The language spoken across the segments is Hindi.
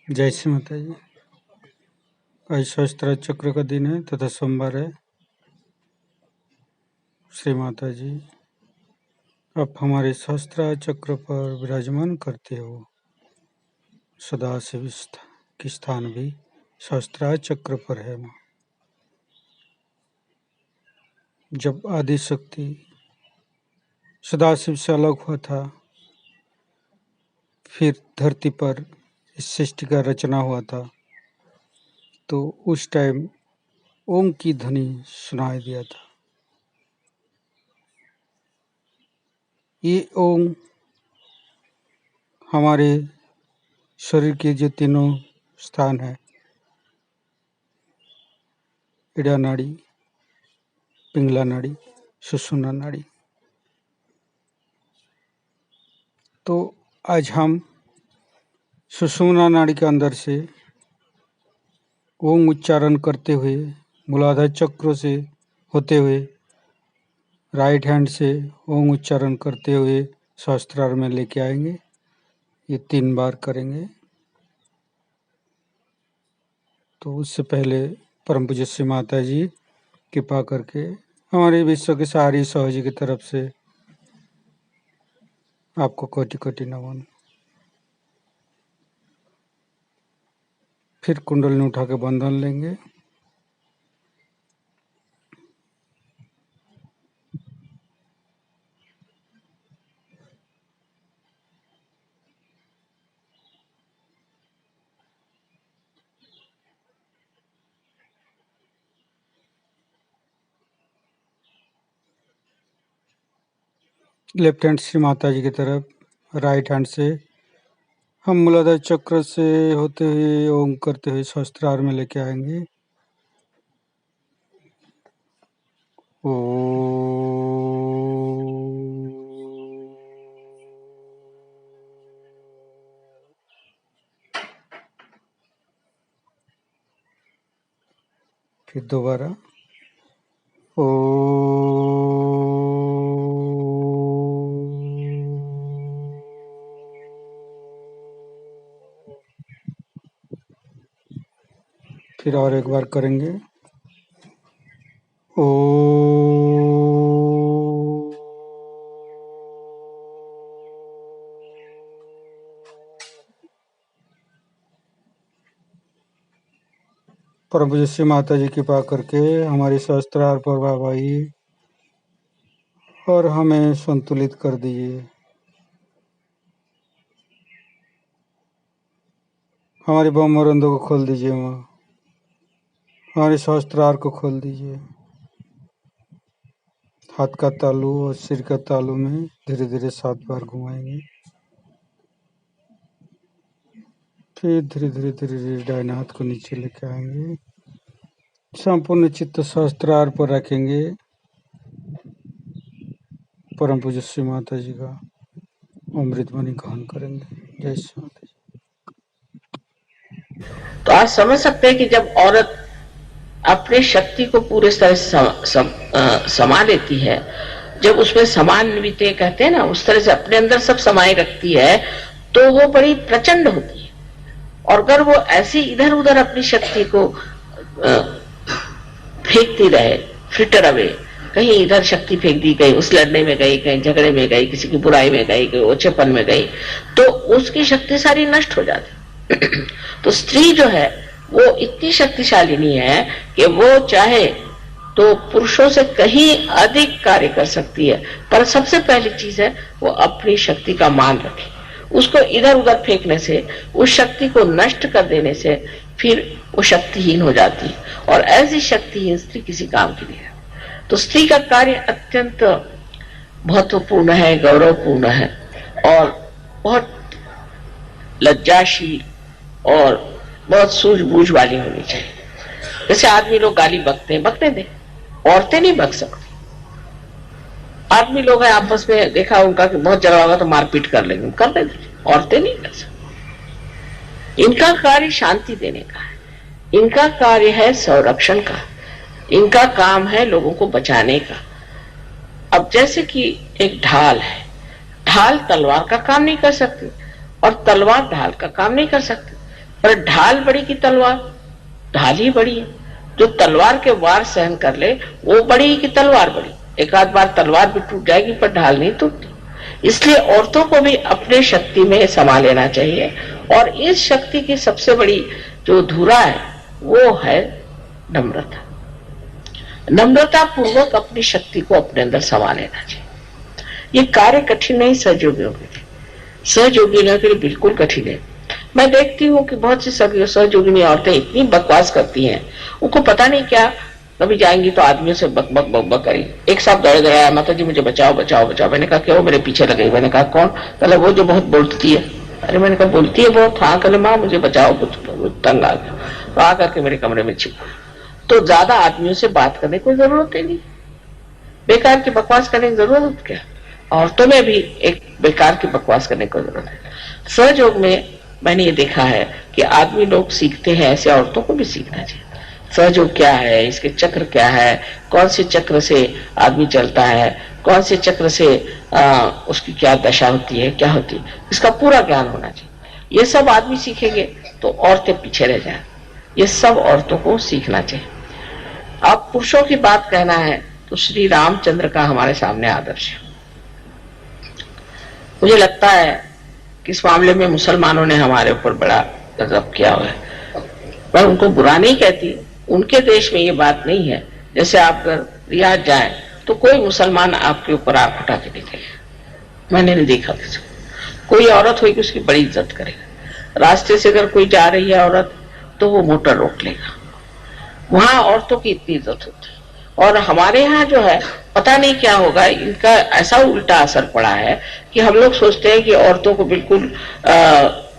जय श्री माता जी। आज सहस्त्र चक्र का दिन है तथा सोमवार है। श्री माता जी, आप हमारे सहस्त्र चक्र पर विराजमान करते हो। सदाशिव की स्थान भी सहस्त्र चक्र पर है। माँ, जब आदि शक्ति सदाशिव से अलग हुआ था, फिर धरती पर इस सृष्टि का रचना हुआ था, तो उस टाइम ओम की ध्वनि सुनाई दिया था। ये ओम हमारे शरीर के जो तीनों स्थान है, इड़ा नाड़ी, पिंगला नाड़ी, सुषुम्ना नाड़ी, तो आज हम सुषुम्ना नाड़ी के अंदर से ओम उच्चारण करते हुए मूलाधार चक्र से होते हुए राइट हैंड से ओम उच्चारण करते हुए सहस्त्रार में लेके आएंगे। ये 3 बार करेंगे। तो उससे पहले परम पूज्य श्री माता जी कृपा करके हमारे विश्व के सारी सहजी की तरफ से आपको कोटि कोटि नमन। फिर कुंडली उठा के बंधन लेंगे। लेफ्ट हैंड श्री माता जी की तरफ, राइट हैंड से हम मूलाधार चक्र से होते हुए ओम करते हुए सहस्त्रार में लेके आएंगे। ओ फिर दोबारा ओ फिर और एक बार करेंगे। ओ परम पूज्य श्री माता जी कृपा करके हमारी सहस्त्रार पर बाबाई और हमें संतुलित कर दीजिए। हमारे ब्रह्मरंधों को खोल दीजिए। माँ, हमारे सहस्त्रार को खोल दीजिए। हाथ का तालू और सिर का तालू में धीरे धीरे 7 बार घुमाएंगे। फिर धीरे धीरे धीरे धीरे दाहिने हाथ को नीचे लेके आएंगे। संपूर्ण चित्त सहस्त्रार पर रखेंगे। परम पूज्य श्री माता जी का अमृत वाणी ग्रहण करेंगे। जय श्री माता जी। तो आप समझ सकते हैं कि जब औरत अपनी शक्ति को पूरे तरह से समा लेती है, जब उसमें समान्विते कहते हैं ना, उस तरह से अपने अंदर सब समाये रखती है, तो वो बड़ी प्रचंड होती है। और अगर वो ऐसी इधर उधर अपनी शक्ति को फेंकती रहे, फ्रिटर अवे, कहीं इधर शक्ति फेंक दी गई, उस लड़ने में गई, कहीं झगड़े में गई, किसी की बुराई में गई, कहीं ओछेपन में गई, तो उसकी शक्ति सारी नष्ट हो जाती। तो स्त्री जो है वो इतनी शक्तिशाली नहीं है कि वो चाहे तो पुरुषों से कहीं अधिक कार्य कर सकती है, पर सबसे पहली चीज है वो अपनी शक्ति का मान रखे। उसको इधर उधर फेंकने से, उस शक्ति को नष्ट कर देने से फिर वो शक्तिहीन हो जाती है, और ऐसी शक्तिहीन स्त्री किसी काम की नहीं है। तो स्त्री का कार्य अत्यंत महत्वपूर्ण है, गौरवपूर्ण है, और बहुत लज्जाशील और बहुत सूझबूझ वाली होनी चाहिए। जैसे आदमी लोग गाली बकते हैं, बकने दे, औरतें नहीं बक सकती। आदमी लोग हैं आपस में, देखा उनका कि बहुत झगड़ा होगा तो मारपीट कर लेंगे, करने दे, औरतें नहीं कर सकती। इनका कार्य शांति देने का है, इनका कार्य है संरक्षण का, इनका काम है लोगों को बचाने का। अब जैसे कि एक ढाल है, ढाल तलवार का काम नहीं कर सकती और तलवार ढाल का काम नहीं कर सकती, पर ढाल बड़ी की तलवार? ढाल ही बड़ी है। जो तलवार के वार सहन कर ले वो बड़ी की तलवार बड़ी। एक आध बार तलवार भी टूट जाएगी पर ढाल नहीं टूटती। इसलिए औरतों को भी अपने शक्ति में समा लेना चाहिए, और इस शक्ति की सबसे बड़ी जो धुरा है वो है नम्रता। नम्रता पूर्वक अपनी शक्ति को अपने अंदर समा लेना चाहिए। ये कार्य कठिन नहीं सहयोगियों के लिए, सहयोगियों के लिए बिल्कुल कठिन है। मैं देखती हूँ कि बहुत सी सहयोगिनी औरतें इतनी बकवास करती हैं, उनको पता नहीं क्या, कभी जाएंगी तो आदमियों से बक बक बक बक करी। एक साहब दौड़े दौड़े आया, माता जी मुझे बचाओ बचाओ बचाओ। मैंने कहा क्यों? मेरे पीछे लगे। मैंने कहा कौन? कहला वो जो बहुत बोलती है। अरे मैंने कहा बोलती है बहुत? हाँ। कहले माँ मुझे बचाओ, कुछ तंग आ गया। तो आकर के मेरे कमरे में छिप गया। तो ज्यादा आदमियों से बात करने की जरूरत ही नहीं, बेकार की बकवास करने की जरूरत क्या? औरतों में भी एक बेकार की बकवास करने की जरूरत है। सहयोग में मैंने ये देखा है कि आदमी लोग सीखते हैं, ऐसे औरतों को भी सीखना चाहिए। सहयोग क्या है, इसके चक्र क्या है, कौन से चक्र से आदमी चलता है, कौन से चक्र से उसकी क्या दशा होती है, क्या होती है, इसका पूरा ज्ञान होना चाहिए। ये सब आदमी सीखेंगे तो औरतें पीछे रह जाए। ये सब औरतों को सीखना चाहिए। अब पुरुषों की बात कहना है तो श्री रामचंद्र का हमारे सामने आदर्श है। मुझे लगता है कि इस मामले में मुसलमानों ने हमारे ऊपर बड़ा गजब किया हुआ है। मैं उनको बुरा नहीं कहती, उनके देश में ये बात नहीं है। जैसे आप अगर रियाद जाए तो कोई मुसलमान आपके ऊपर आंख उठा के देखेगा, मैंने नहीं देखा किसी को। कोई औरत होगी उसकी बड़ी इज्जत करेगा। रास्ते से अगर कोई जा रही है औरत तो वो मोटर रोक लेगा। वहां औरतों की इतनी इज्जत होती है। और हमारे यहाँ जो है पता नहीं क्या होगा, इनका ऐसा उल्टा असर पड़ा है कि हम लोग सोचते हैं कि औरतों को बिल्कुल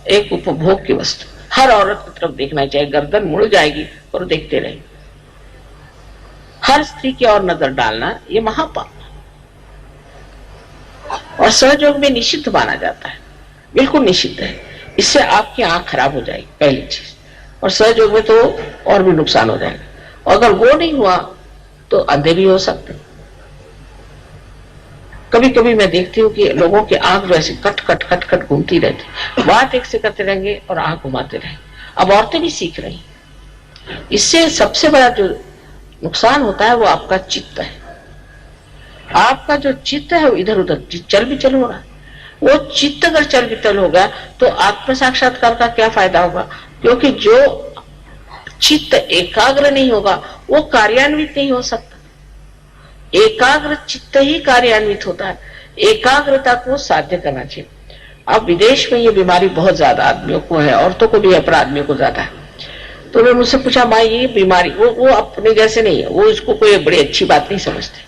एक उपभोग की वस्तु, हर औरत की तरफ देखना चाहिए, गर्दन मुड़ जाएगी और देखते रहेंगे। हर स्त्री की ओर नजर डालना ये महापाप और सहयोग में निषिद्ध माना जाता है, बिल्कुल निषिद्ध है। इससे आपकी आंख खराब हो जाएगी पहली चीज, और सहयोग में तो और भी नुकसान हो जाएगा। और अगर वो नहीं हुआ तो अंधे भी हो सकते। कभी कभी मैं देखती हूँ कि लोगों की आंख जो ऐसी कट कट कट कट घूमती रहती, बात एक से करते रहेंगे और आंख घुमाते रहेंगे। अब औरतें भी सीख रही, इससे सबसे बड़ा जो नुकसान होता है वो आपका चित्त है। आपका जो चित्त है वो इधर उधर चल बिचल हो रहा है। वो चित्त अगर चल बिचल होगा तो आत्म साक्षात्कार का क्या फायदा होगा? क्योंकि जो चित्त एकाग्र नहीं होगा वो कार्यान्वित नहीं हो सकता। एकाग्र चित्त ही कार्यान्वित होता है। एकाग्रता को साध्य करना चाहिए। अब विदेश में ये बीमारी बहुत ज्यादा आदमियों को है, औरतों को भी है पर आदमियों को ज्यादा है। तो उन्होंने मुझसे पूछा माँ ये बीमारी, वो अपने जैसे नहीं है, वो इसको कोई बड़ी अच्छी बात नहीं समझते,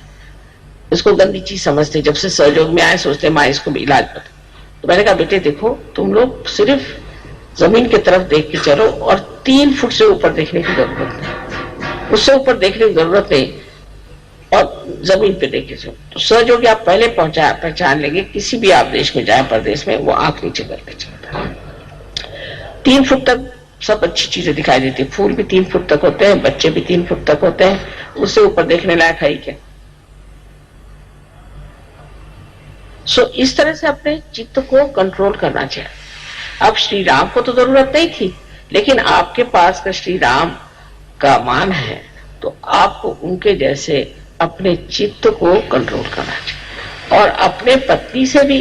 इसको गंदी चीज समझते। जब से सहयोग में आए सोचते माँ इसको भी इलाज बता। तो मैंने कहा बेटे देखो, तुम लोग सिर्फ जमीन की तरफ देख के चलो और 3 फुट से ऊपर देखने की जरूरत नहीं, उससे ऊपर देखने की जरूरत नहीं, और जमीन पे देखे चलो। तो सहयोगी आप पहले पहचान लेंगे। किसी भी आप देश में जाए परदेश में, वो आंख नीचे करके चलता है। 3 फुट तक सब अच्छी चीजें दिखाई देती है। फूल भी 3 फुट तक होते हैं, बच्चे भी 3 फुट तक होते हैं, उससे ऊपर देखने लायक है क्या? इस तरह से अपने चित्त को कंट्रोल करना चाहिए। अब श्री राम को तो जरूरत नहीं थी, लेकिन आपके पास का श्री राम का मान है तो आपको उनके जैसे अपने चित्त को कंट्रोल करना चाहिए। और अपने पत्नी से भी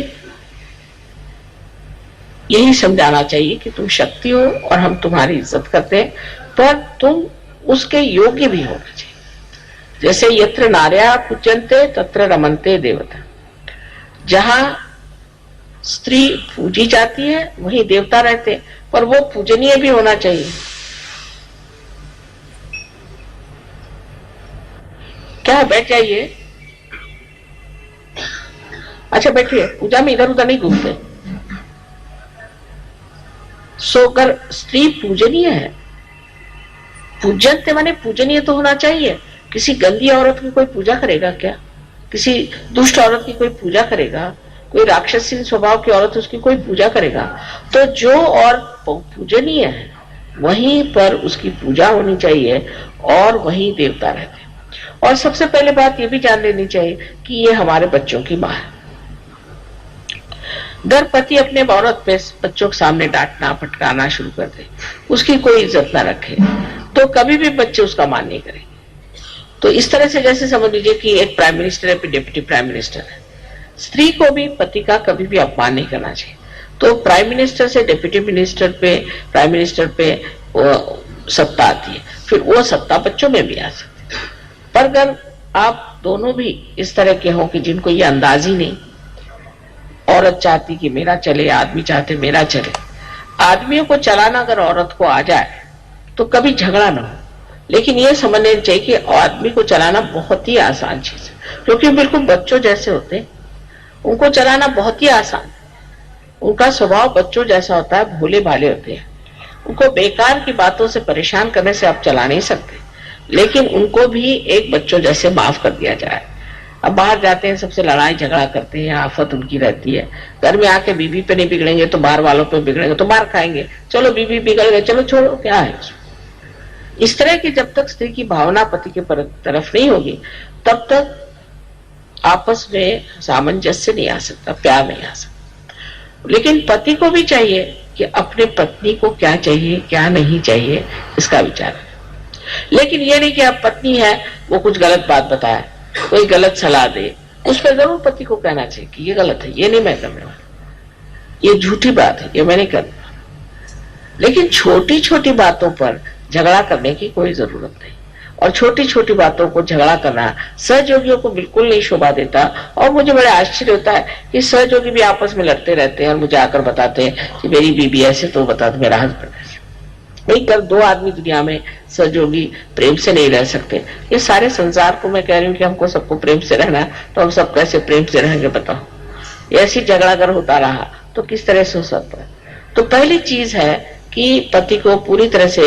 यही समझाना चाहिए कि तुम शक्ति हो और हम तुम्हारी इज्जत करते हैं, पर तुम उसके योग्य भी होना चाहिए। जैसे यत्र नार्या पूजन्ते तत्र रमन्ते देवता। जहां स्त्री पूजी जाती है वहीं देवता रहते हैं, पर वो पूजनीय भी होना चाहिए। क्या बैठ जाइए, अच्छा बैठिए, पूजा में इधर उधर नहीं घूमते। अगर स्त्री पूजनीय है, पूजनते माने पूजनीय तो होना चाहिए। किसी गंदी औरत की कोई पूजा करेगा क्या? किसी दुष्ट औरत की कोई पूजा करेगा? कोई राक्षसी स्वभाव की औरत उसकी कोई पूजा करेगा? तो जो और पूजनीय है वहीं पर उसकी पूजा होनी चाहिए और वहीं देवता रहते हैं। और सबसे पहले बात ये भी जान लेनी चाहिए कि ये हमारे बच्चों की माँ है। अगर पति अपने औरत पे बच्चों के सामने डांटना फटकारना शुरू कर दे, उसकी कोई इज्जत ना रखे, तो कभी भी बच्चे उसका मान नहीं करेंगे। तो इस तरह से जैसे समझ लीजिए कि एक प्राइम मिनिस्टर है, डिप्टी प्राइम मिनिस्टर है, स्त्री को भी पति का कभी भी अपमान नहीं करना चाहिए। तो प्राइम मिनिस्टर से डिप्टी मिनिस्टर पे, प्राइम मिनिस्टर पे सत्ता आती है, फिर वो सत्ता बच्चों में भी आ सकती है। पर अगर आप दोनों भी इस तरह के हो कि जिनको ये अंदाज ही नहीं, औरत चाहती कि मेरा चले, आदमी चाहते मेरा चले, आदमियों को चलाना अगर औरत को आ जाए तो कभी झगड़ा ना हो। लेकिन ये समझना चाहिए कि आदमी को चलाना बहुत ही आसान चीज है, क्योंकि बिल्कुल बच्चों जैसे होते हैं, उनको चलाना बहुत ही आसान है। उनका स्वभाव बच्चों जैसा होता है, भोले भाले होते हैं। उनको बेकार की बातों से परेशान करने से आप चला नहीं सकते, लेकिन उनको भी एक बच्चों जैसे माफ कर दिया जाए। अब बाहर जाते हैं, सबसे लड़ाई झगड़ा करते हैं, आफत उनकी रहती है। घर में आके बीवी पे नहीं बिगड़ेंगे तो बाहर वालों पे बिगड़ेंगे, तो मार खाएंगे। चलो बीवी बिगड़ गए, चलो छोड़ो, क्या है उसमें। इस तरह की जब तक स्त्री की भावना पति के तरफ नहीं होगी, तब तक आपस में सामंजस्य नहीं आ सकता, प्यार नहीं आ सकता। लेकिन पति को भी चाहिए कि अपने पत्नी को क्या चाहिए क्या नहीं चाहिए इसका विचार है। लेकिन ये नहीं कि अब पत्नी है, वो कुछ गलत बात बताए, कोई गलत सलाह दे, उस पर जरूर पति को कहना चाहिए कि ये गलत है, ये नहीं मैं करने वाला, ये झूठी बात है, ये मैं नहीं करना। लेकिन छोटी छोटी बातों पर झगड़ा करने की कोई जरूरत नहीं, और छोटी छोटी बातों को झगड़ा करना सहयोगियों को बिल्कुल नहीं शोभा देता। और मुझे बड़ा आश्चर्य होता है कि सहयोगी भी आपस में लड़ते रहते हैं और मुझे आकर बताते हैं कि मेरी बीबी ऐसे, तो बता दो मेरा हस्बैंड ऐसे। नहीं कर, दो आदमी दुनिया में सहयोगी प्रेम से नहीं रह सकते। ये सारे संसार को मैं कह रही हूँ कि हमको सबको प्रेम से रहना है, तो हम सब कैसे प्रेम से रहेंगे बताओ। ऐसी झगड़ा अगर होता रहा तो किस तरह से हो सकता है। तो पहली चीज है कि पति को पूरी तरह से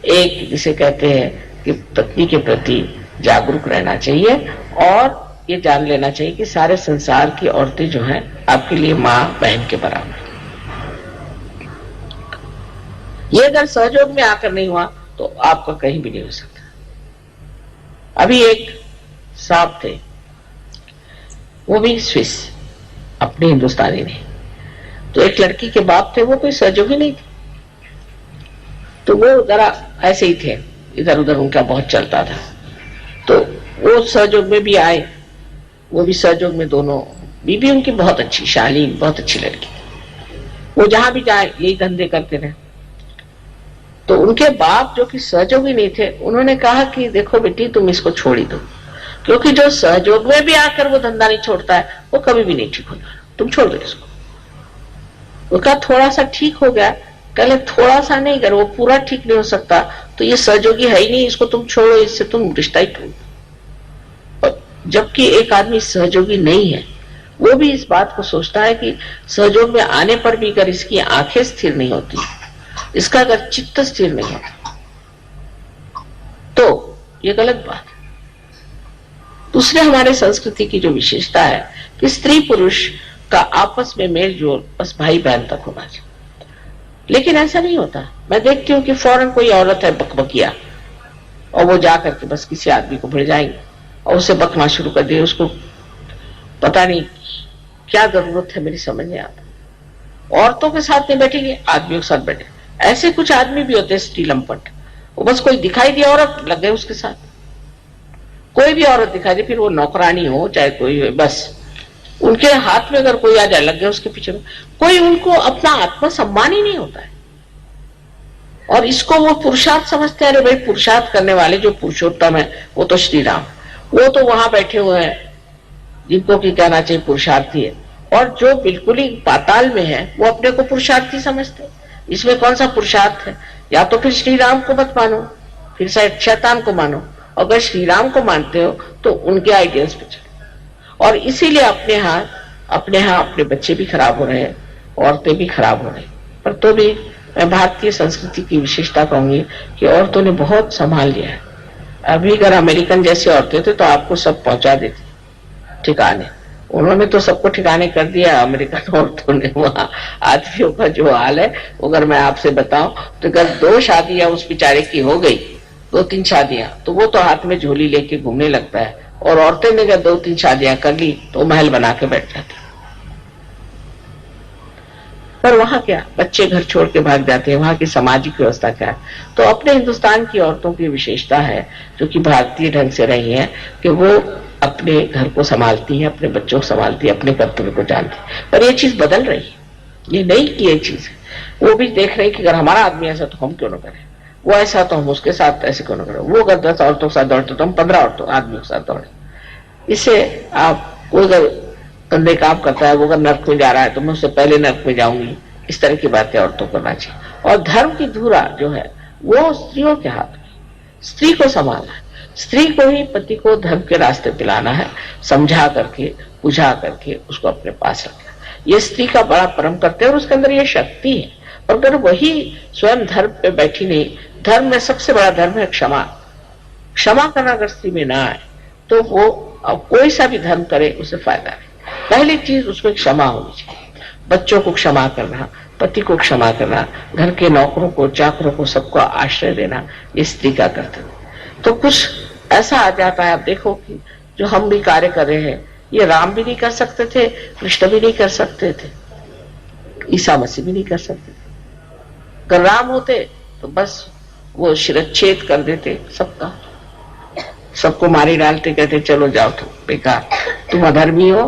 एक, जिसे कहते हैं कि पत्नी के प्रति जागरूक रहना चाहिए, और ये जान लेना चाहिए कि सारे संसार की औरतें जो हैं आपके लिए माँ बहन के बराबर। ये अगर सहयोग में आकर नहीं हुआ तो आपका कहीं भी नहीं हो सकता। अभी एक साहब थे, वो भी स्विस, अपने हिंदुस्तानी नहीं, तो एक लड़की के बाप थे, वो कोई सहयोगी नहीं थे, तो वो जरा ऐसे ही थे, इधर उधर उनका बहुत चलता था। तो वो सहयोग में भी आए, वो भी सहयोग में, दोनों बीबी उनकी बहुत अच्छी, शालीन, बहुत अच्छी लड़की। वो जहां भी जाए यही धंधे करते रहे। तो उनके बाप जो कि सहयोगी नहीं थे, उन्होंने कहा कि देखो बेटी तुम इसको छोड़ ही दो, क्योंकि जो सहयोग में भी आकर वो धंधा नहीं छोड़ता है वो कभी भी नहीं ठीक होता, तुम छोड़ दो इसको। वो कहा थोड़ा सा ठीक हो गया, कहले थोड़ा सा नहीं, अगर वो पूरा ठीक नहीं हो सकता तो ये सहयोगी है ही नहीं, इसको तुम छोड़ो, इससे तुम रिश्ता ही तोड़। जबकि एक आदमी सहयोगी नहीं है, वो भी इस बात को सोचता है कि सहयोग में आने पर भी अगर इसकी आंखें स्थिर नहीं होती, इसका अगर चित्त स्थिर नहीं होता, तो ये गलत बात है। दूसरे हमारे संस्कृति की जो विशेषता है कि स्त्री पुरुष का आपस में मेल जोल बस भाई बहन तक होना चाहिए, लेकिन ऐसा नहीं होता। मैं देखती हूँ कि फौरन कोई औरत है बकबकिया, और वो जाकर के बस किसी आदमी को भिड़ जाएंगे और उसे बकना शुरू कर दिए। उसको पता नहीं क्या जरूरत है, मेरी समझ नहीं आता। औरतों के साथ नहीं बैठेंगे, आदमियों के साथ बैठे। ऐसे कुछ आदमी भी होते हैं स्त्री लंपट, वो बस कोई दिखाई दिया औरत लग गए उसके साथ। कोई भी औरत दिखाई दे, फिर वो नौकरानी हो चाहे कोई हो, बस उनके हाथ में अगर कोई आ जाए लग गए उसके पीछे में। कोई उनको अपना आत्मसम्मान ही नहीं होता है, और इसको वो पुरुषार्थ समझते हैं। अरे भाई, पुरुषार्थ करने वाले जो पुरुषोत्तम है वो तो श्री राम, वो तो वहां बैठे हुए हैं जिनको की कहना चाहिए पुरुषार्थी है, और जो बिल्कुल ही पाताल में है वो अपने को पुरुषार्थी समझते हैं। इसमें कौन सा पुरुषार्थ है? या तो फिर श्री राम को मत मानो, फिर शैतान को मानो। अगर श्री राम को मानते हो तो उनके आइडियल्स पे चलो। और इसीलिए अपने यहाँ अपने बच्चे भी खराब हो रहे हैं, औरतें भी खराब हो रही। पर तो भी मैं भारतीय संस्कृति की विशेषता कहूंगी कि औरतों ने बहुत संभाल लिया है। अभी अगर अमेरिकन जैसी औरतें थे तो आपको सब पहुंचा देती ठिकाने, उन्होंने तो सबको ठिकाने कर दिया अमेरिकन औरतों ने। वहां आदमियों का जो हाल है, अगर मैं आपसे बताऊं तो अगर 2 शादियां उस बेचारे की हो गई, 2-3 शादियां, तो वो तो हाथ में झोली लेके घूमने लगता है। और औरतें ने अगर 2-3 शादियां कर ली तो महल बना के बैठ जाती। पर वहां क्या, बच्चे घर छोड़ के भाग जाते हैं, वहां की सामाजिक व्यवस्था क्या है। तो अपने हिंदुस्तान की औरतों की विशेषता है, जो कि भारतीय ढंग से रही है, कि वो अपने घर को संभालती है, अपने बच्चों को संभालती है, अपने कर्तव्य को जानती है। पर ये चीज बदल रही है, ये नहीं की ये चीज है। वो भी देख रहे कि अगर हमारा आदमी ऐसा तो हम क्यों ना करें, वो ऐसा तो हम उसके साथ ऐसे क्यों ना करें, वो अगर 10 औरतों के साथ दौड़ते तो हम 15 औरतों आदमियों के साथ दौड़े। इससे आप कोई अगर गंदे काम करता है, वो अगर नर्क में जा रहा है तो मैं उससे पहले नर्क में जाऊंगी, इस तरह की बातें औरतों को करना चाहिए। और धर्म की धुरा जो है वो स्त्रियों के हाथ में, स्त्री को संभालना है, स्त्री को ही पति को धर्म के रास्ते पिलाना है, समझा करके बुझा करके उसको अपने पास रखना। ये स्त्री का बड़ा परम करते हैं और उसके अंदर ये शक्ति है। और अगर वही स्वयं धर्म पे बैठी नहीं, धर्म में सबसे बड़ा धर्म है क्षमा। क्षमा करना अगर स्त्री में ना आए तो वो कोई सा भी धर्म करे उसे फायदा नहीं। पहली चीज उसमें क्षमा होनी चाहिए, बच्चों को क्षमा करना, पति को क्षमा करना, घर के नौकरों को, चाकरों को, सबको आश्रय देना, ये स्त्री का कर्तव्य। तो कुछ ऐसा आ जाता है, आप देखो कि जो हम भी कार्य कर रहे हैं, ये राम भी नहीं कर सकते थे, कृष्ण भी नहीं कर सकते थे, ईसा मसीह भी नहीं कर सकते थे। अगर राम होते तो बस वो शिरच्छेद कर देते सबका, सबको मारी डालते, कहते चलो जाओ तुम बेकार, तुम अधर्मी हो,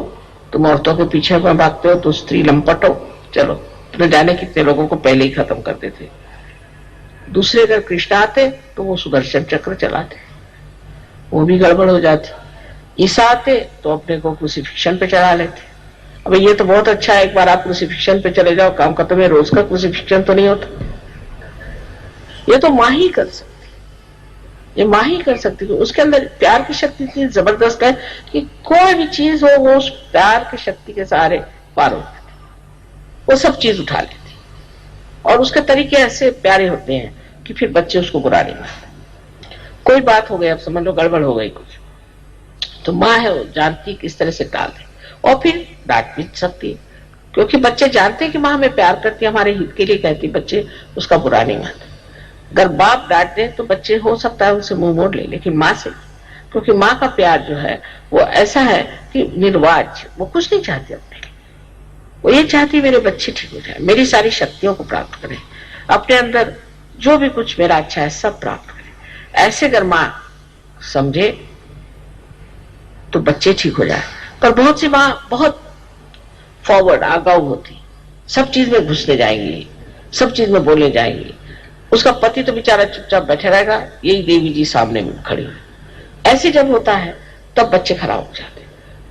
तुम औरतों के पीछे में भागते हो, तो स्त्री लंपट हो, चलो। न जाने कितने लोगों को पहले ही खत्म कर देते। दूसरे अगर कृष्ण आते तो वो सुदर्शन चक्र चलाते, वो भी गड़बड़ हो जाती। ईसा आते तो अपने को क्रूसिफिक्शन पे चढ़ा लेते। अब ये तो बहुत अच्छा है, एक बार आप क्रूसिफिक्शन पे चले जाओ, काम खत्म है। रोज का क्रूसिफिक्शन तो नहीं होता, ये तो माँ ही कर सकती, ये माँ ही कर सकती है। उसके अंदर प्यार की शक्ति इतनी जबरदस्त है कि कोई भी चीज हो वो उस प्यार की शक्ति के सहारे पार हो जाती, वो सब चीज उठा लेती। और उसके तरीके ऐसे प्यारे होते हैं कि फिर बच्चे उसको बुरा नहीं मानते। कोई बात हो गई, अब समझ लो गड़बड़ हो गई कुछ, तो माँ है वो जानती किस तरह से टाल दे, और फिर डांट भी सकती है, क्योंकि बच्चे जानते हैं कि माँ हमें प्यार करती है, हमारे हित के लिए कहती, बच्चे उसका बुरा नहीं मानते। अगर बाप डांट दे तो बच्चे हो सकता है उनसे मुंह मोड़ ले, लेकिन माँ से, क्योंकि माँ का प्यार जो है वो ऐसा है कि निर्वाज, वो कुछ नहीं चाहती अपने लिए, वो ये चाहती मेरे बच्चे ठीक हो जाए, मेरी सारी शक्तियों को प्राप्त करें, अपने अंदर जो भी कुछ मेरा अच्छा है सब प्राप्त करें। ऐसे अगर माँ समझे तो बच्चे ठीक हो जाए। पर बहुत सी माँ बहुत फॉरवर्ड, आगाऊ होती, सब चीज में घुसने जाएंगी, सब चीज में बोलने जाएंगी। उसका पति तो बेचारा चुपचाप बैठे रहेगा, यही देवी जी सामने में खड़ी हुई। ऐसे जब होता है तब बच्चे खराब हो जाते,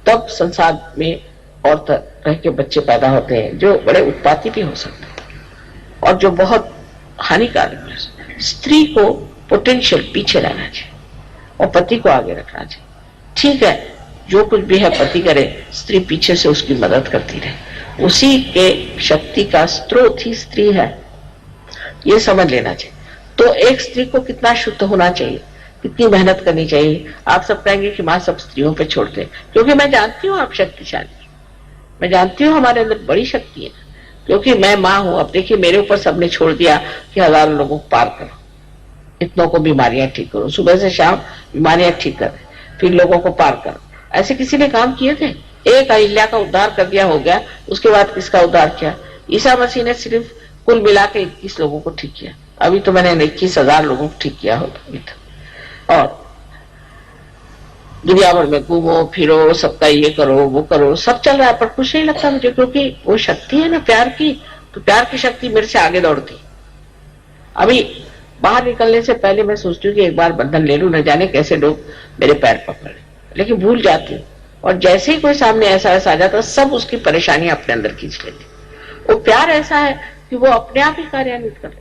तब संसार में और तरह के बच्चे पैदा होते हैं जो बड़े उत्पाती भी हो सकते हैं और जो बहुत हानिकारक है। स्त्री को पोटेंशियल पीछे रहना चाहिए और पति को आगे रखना चाहिए। ठीक है, जो कुछ भी है पति करे, स्त्री पीछे से उसकी मदद करती रहे, उसी के शक्ति का स्रोत ही स्त्री है, ये समझ लेना चाहिए। तो एक स्त्री को कितना शुद्ध होना चाहिए, कितनी मेहनत करनी चाहिए। आप सब कहेंगे कि माँ सब स्त्रियों पे छोड़ते हैं, क्योंकि मैं जानती हूँ आप शक्तिशाली, मैं जानती हूँ हमारे अंदर बड़ी शक्ति है, क्योंकि मैं माँ हूं। अब देखिए मेरे ऊपर सबने छोड़ दिया कि हजारों लोगों को पार करो, इतनों को बीमारियां ठीक करो, सुबह से शाम बीमारियां ठीक कर, फिर लोगों को पार करो। ऐसे किसी ने काम किए थे? एक अहिल्या का उद्धार कर दिया, हो गया। उसके बाद किसका उद्धार किया? ईसा मसीह ने सिर्फ कुल मिला के 21 लोगों को ठीक किया। अभी तो मैंने 21,000 लोगों को ठीक किया होता। और दुनिया भर में घूमो फिरो, सबका ये करो वो करो, सब चल रहा है, पर कुछ नहीं लगता मुझे, क्योंकि वो शक्ति है ना प्यार की, तो प्यार की शक्ति मेरे से आगे दौड़ती। अभी बाहर निकलने से पहले मैं सोचती हूँ कि एक बार बंधन ले लूं, न जाने कैसे लोग मेरे पैर पकड़े, लेकिन भूल जाती हूँ। और जैसे ही कोई सामने ऐसा आ जाता, सब उसकी परेशानियां अपने अंदर खींच लेती। वो प्यार ऐसा है कि वो अपने आप ही कार्यान्वित करे।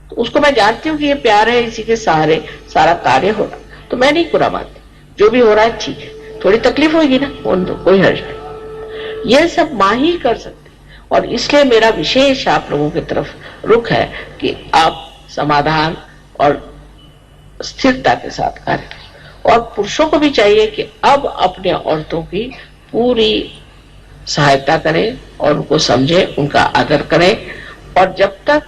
तो उसको मैं जानती हूँ कि ये प्यार है, इसी के सहारे सारा कार्य हो रहा, तो मैं नहीं बुरा मानती। जो भी हो रहा है ठीक है, थोड़ी तकलीफ होगी ना, कोई हर्ज नहीं, ये सब माँ ही कर सकते। और इसलिए मेरा विशेष आप लोगों की तरफ रुख है कि आप समाधान और स्थिरता के साथ कार्य करें। और पुरुषों को भी चाहिए कि अब अपने औरतों की पूरी सहायता करें और उनको समझे, उनका आदर करें। और जब तक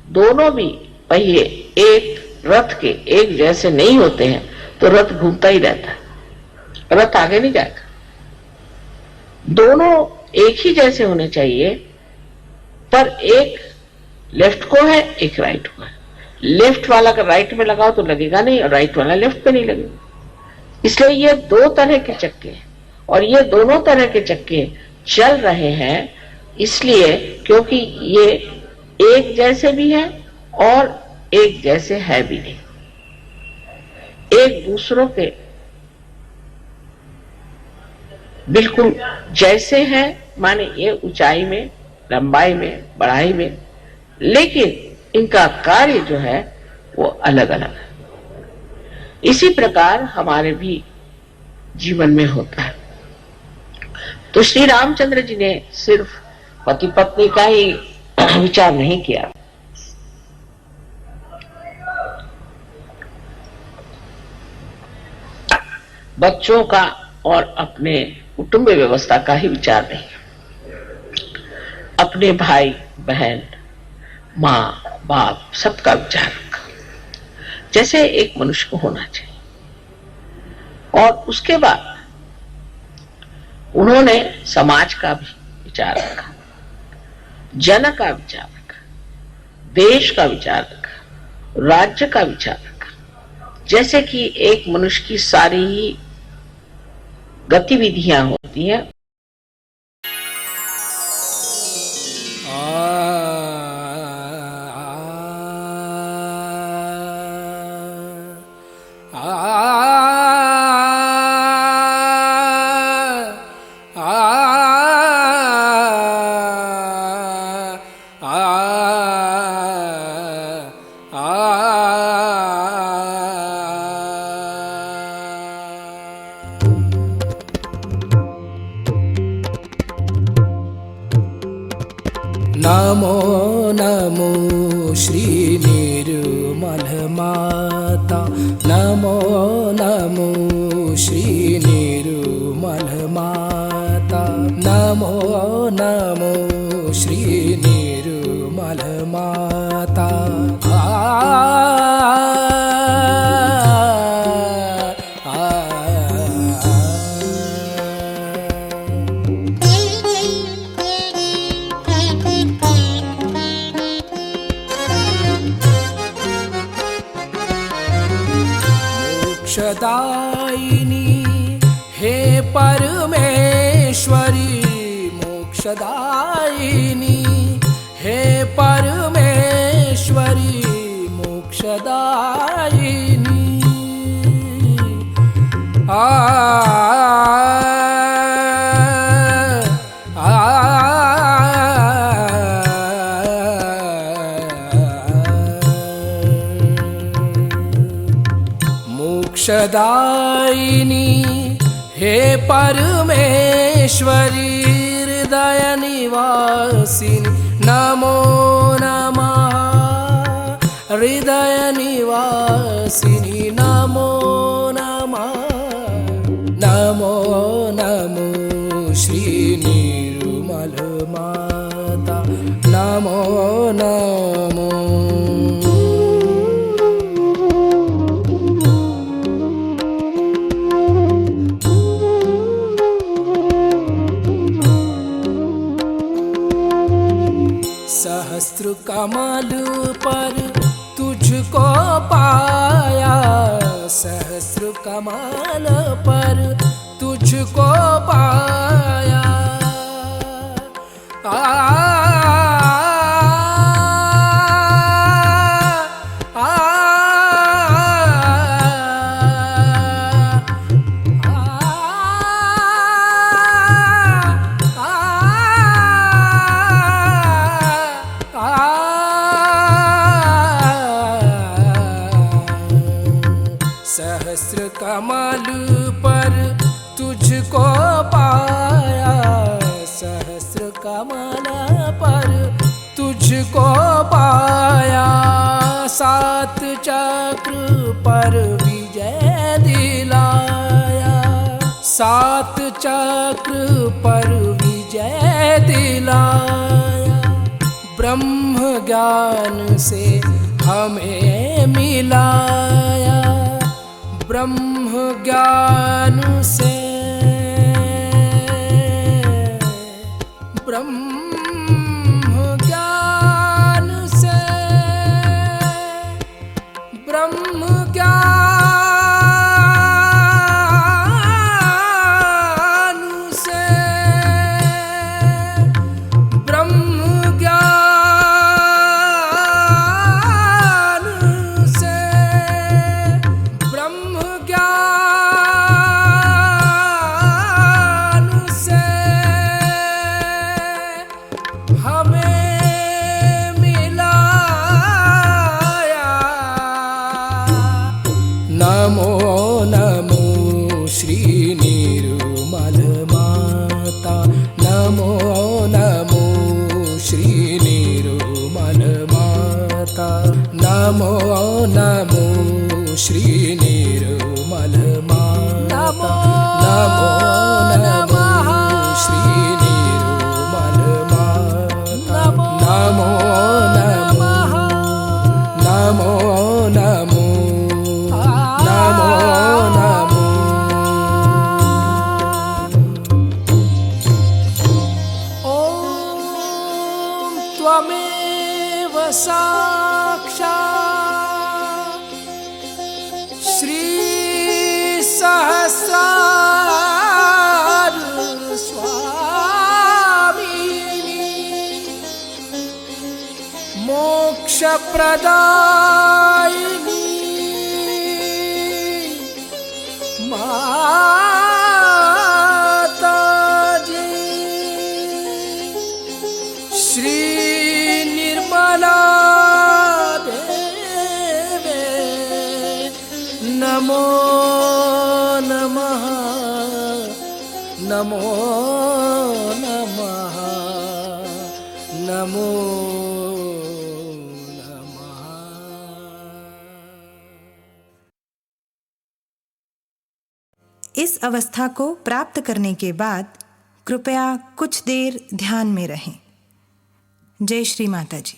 दोनों भी पहिए एक रथ के एक जैसे नहीं होते हैं तो रथ घूमता ही रहता है, रथ आगे नहीं जाएगा। दोनों एक ही जैसे होने चाहिए, पर एक लेफ्ट को है, एक राइट को है। लेफ्ट वाला अगर राइट में लगाओ तो लगेगा नहीं, और राइट वाला लेफ्ट पे नहीं लगेगा। इसलिए ये दो तरह के चक्के हैं, और ये दोनों तरह के चक्के चल रहे हैं इसलिए क्योंकि ये एक जैसे भी है और एक जैसे है भी नहीं। एक दूसरों के बिल्कुल जैसे हैं, माने ये ऊंचाई में, लंबाई में, बढ़ाई में, लेकिन इनका कार्य जो है वो अलग अलग है। इसी प्रकार हमारे भी जीवन में होता है। तो श्री रामचंद्र जी ने सिर्फ पति पत्नी का ही विचार नहीं किया, बच्चों का और अपने कुटुंब व्यवस्था का ही विचार नहीं, अपने भाई बहन, माँ बाप सबका विचार रखा, जैसे एक मनुष्य को होना चाहिए। और उसके बाद उन्होंने समाज का भी विचार रखा, जन का विचार रखा, देश का विचार रखा, राज्य का विचार रखा। जैसे कि एक मनुष्य की सारी ही गतिविधियां होती हैं। नमो नमो श्री निर्मल माता, नमो नमो श्री निर्मल माता, नमो नमो श्री निर्मल माता। मोक्षदायिनी हे परमेश्वरी, मोक्षदायिनी हे परमेश्वरी, मोक्षदायिनी। मोक्षदायिनी हे परमेश्वरी, हृदय निवासिनी नमो नमः, हृदय निवासिनी नमो नमः, नमो नमो श्री निर्मल माता, नमो नमो। सहस्त्र कमल पर तुझको पाया, सहस्त्र कमल पर तुझको पाया। सहस्र कमल पर तुझको पाया, सहस्र कमल पर तुझको पाया। सात चक्र पर विजय दिलाया, सात चक्र पर विजय दिलाया। ब्रह्म ज्ञान से हमें मिलाया, ब्रह्म ज्ञान से, ब्रह्म ज्ञान ब्रह्म ज्ञान से ब्रह्म ज्ञान से ब्रह्म ज्ञान से हमें मिलाया। नमो नमो श्री निर्मल माता, नमो नमो श्री निर्मल माता, नमो नमो श्री निर्मल माता, नमो नमो श्री निर्मल माता, नमो नमो नमो नमो नमो नमो। ॐ त्वमेव साक्षात् श्री सहस्रार स्वामिनी मोक्ष प्रदायिनी माताजी श्री निर्मला देवे नमो नमः, नमो नमः, नमो नमः। इस अवस्था को प्राप्त करने के बाद कृपया कुछ देर ध्यान में रहें। जय श्री माता जी।